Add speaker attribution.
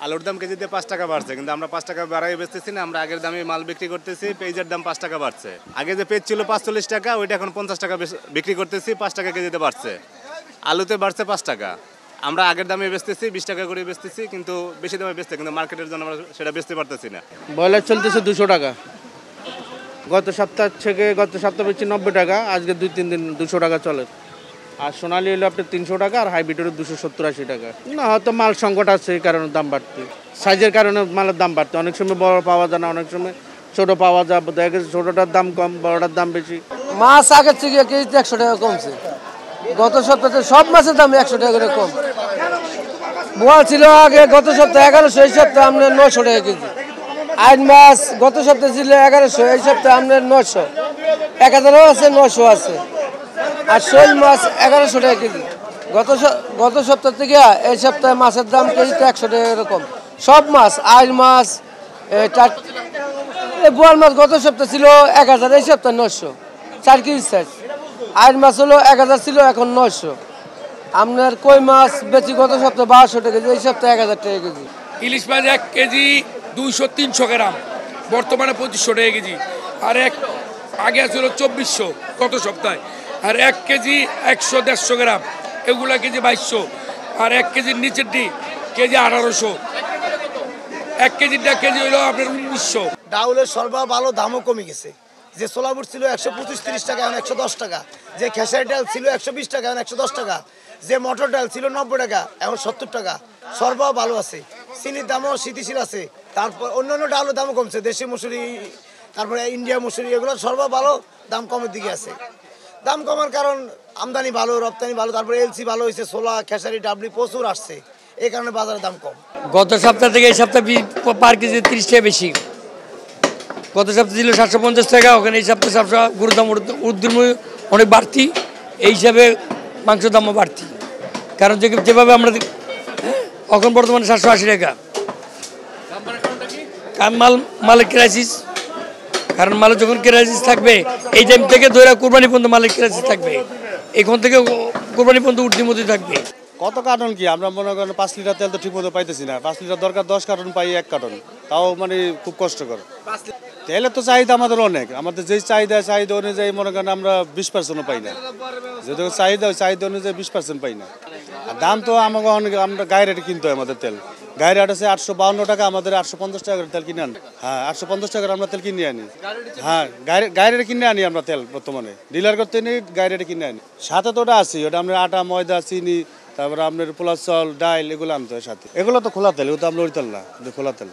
Speaker 1: আলুর দাম কেজিতে 5 টাকা বাড়ছে, কিন্তু আমরা 5 টাকা বাড়াই বেচতেছি না, আমরা আগের দামে মাল বিক্রি করতেছি। পেঁয়াজের দাম 5 টাকা বাড়ছে। আগে যে পেঁয়াজ ছিল 45 টাকা, ওইটা এখন 50 টাকা বিক্রি করতেছি, 5 টাকা কেজিতে বাড়ছে। আলুতে বাড়ছে 5 টাকা। আমরা আগের দামে বেচতেছি, 20 টাকা করে বেচতেছি, কিন্তু বেশি দামে বেচতে, কিন্তু মার্কেটের জন্য আমরা সেটা বেচতে পারতেছি না।
Speaker 2: ব্রয়লার চলতেছে 200 টাকা। গত সপ্তাহ থেকে গত সপ্তাহ বেচছি 90 টাকা, আজকে 2-3 দিন 200 টাকা চলে। আর সোনালি হলো আপনার 300 টাকা, আর হাইব্রিড হলো 270-80 টাকা। না, হয়তো মাল সংকট আছে, এই কারণে দাম বাড়তে, সাইজের কারণে মালের দাম বাড়তে। অনেক সময় বড় পাওয়া যায় না, অনেক সময় ছোট পাওয়া যায়। দেখা গেছে ছোটটার দাম কম, বড়টার দাম বেশি।
Speaker 3: মাছ আগের থেকে কেজিতে 100 টাকা কমছে। গত সপ্তাহে সব মাছের দাম 100 টাকা করে কম। বোয়াল ছিল আগে গত সপ্তাহে 1100, এই সপ্তাহে আপনার 900 টাকা কেজি। আইন মাছ গত সপ্তাহে ছিল 1100, এই সপ্তাহে আপনার 900, 1000 আছে, 900 আছে। আর শোল মাছ 1100 টাকা কেজি। গত সপ্তাহ থেকে এই সপ্তাহে মাছের দাম কেজিতে 100 টাকা এরকম। সব মাছ, আইন মাছ, বোয়াল মাছ গত সপ্তাহে ছিল 1000, এই সপ্তাহে 900, 4 কেজি সাইজ। আইন মাছ হলো 1000 ছিল, এখন 900। আপনার কই মাছ বেশি গত সপ্তাহে 1200 টাকা কেজি, এই সপ্তাহে 1000 টাকা কেজি।
Speaker 4: ইলিশ মাছ 1 কেজি 200-300 গ্রাম, বর্তমানে 2500 টাকা কেজি। আর আগে ছিল 2400 গত সপ্তাহে। আর 1 কেজি 100-150 গ্রাম, এগুলা কেজি 2200। আর 1 কেজির নিচেরটি কেজি 1800। 1 কেজিটা কেজি হইলো আপনার 1900।
Speaker 5: ডাউলের সর্বা ভালো দামও কমে গেছে। যে ছোলা বুট ছিল 125-30 টাকা, এখন 110 টাকা। যে খেসারি ডাল ছিল 120 টাকা, এখন 110 টাকা। যে মটর ডাল ছিল 90 টাকা, এখন 70 টাকা। সর্বাও ভালো আছে, চিনির দামও স্থিতিশীল আছে। তারপর অন্যান্য ডালের দামও কমছে, দেশি মুসুরি, তারপরে ইন্ডিয়া মুসুরি, এগুলো সর্বা ভালো, দাম কমের দিকে আছে। দাম কমার কারণ আমদানি ভালো, রপ্তানি ভালো, তারপরে এলসি ভালো হয়েছে, ছোলা খেসারি ডাবলি প্রচুর আসছে, এই কারণে বাজারের দাম কম।
Speaker 6: গত সপ্তাহ থেকে এই সপ্তাহে পার কেজি 30 টাকা বেশি। গত সপ্তাহে ছিল 750 টাকা, ওখানে এই সপ্তাহে গরুর দাম ঊর্ধ্বমুখী অনেক বাড়তি। এই হিসাবে মাংসের দামও বাড়তি, কারণ যেভাবে আমরা এখন বর্তমানে 780 টাকা। মালের ক্রাইসিস, কারণ মালের যখন ক্রাইসিস থাকবে, এই টাইম থেকে ধরে কোরবানি পর্যন্ত মালের ক্রাইসিস থাকবে। এখন থেকে কোরবানি পর্যন্ত ঊর্ধ্বমুখী থাকবে।
Speaker 2: কত কার্টন কি আমরা মনে করেন 5 লিটার তেল তো ঠিক মতো পাইতেছি না। 5 লিটার দরকার, 10 কার্টন পাই 1 কার্টন, তাও মানে খুব কষ্টকর। তেলের তো চাহিদা আমাদের অনেক, আমাদের যেই চাহিদা অনুযায়ী মনে করেন আমরা 20% পাই না। যেহেতু চাহিদা অনুযায়ী 20% পাই না। আর দাম তো আমাকে অনেক, আমরা গায়ে রেটে কিনতে হয় আমাদের তেল। গায়ে রেট আছে 852 টাকা, আমাদের 850 টাকা করে তেল কিনে আনি। হ্যাঁ, 850 টাকার আমরা তেল কিনে আনি। হ্যাঁ, গায়ে রেটে কিনে আনি আমরা তেল, বর্তমানে ডিলার করতে নিই, গায়ে রেটে কিনে আনি। সাথে তো ওটা আছে, ওটা আমরা আটা, ময়দা, চিনি, তারপরে আপনার পোলা চাল, ডাইল, এগুলো আনতে হয় সাথে। এগুলো তো খোলা তেল, ওটা আমরা ওই তেল না, খোলা তেল।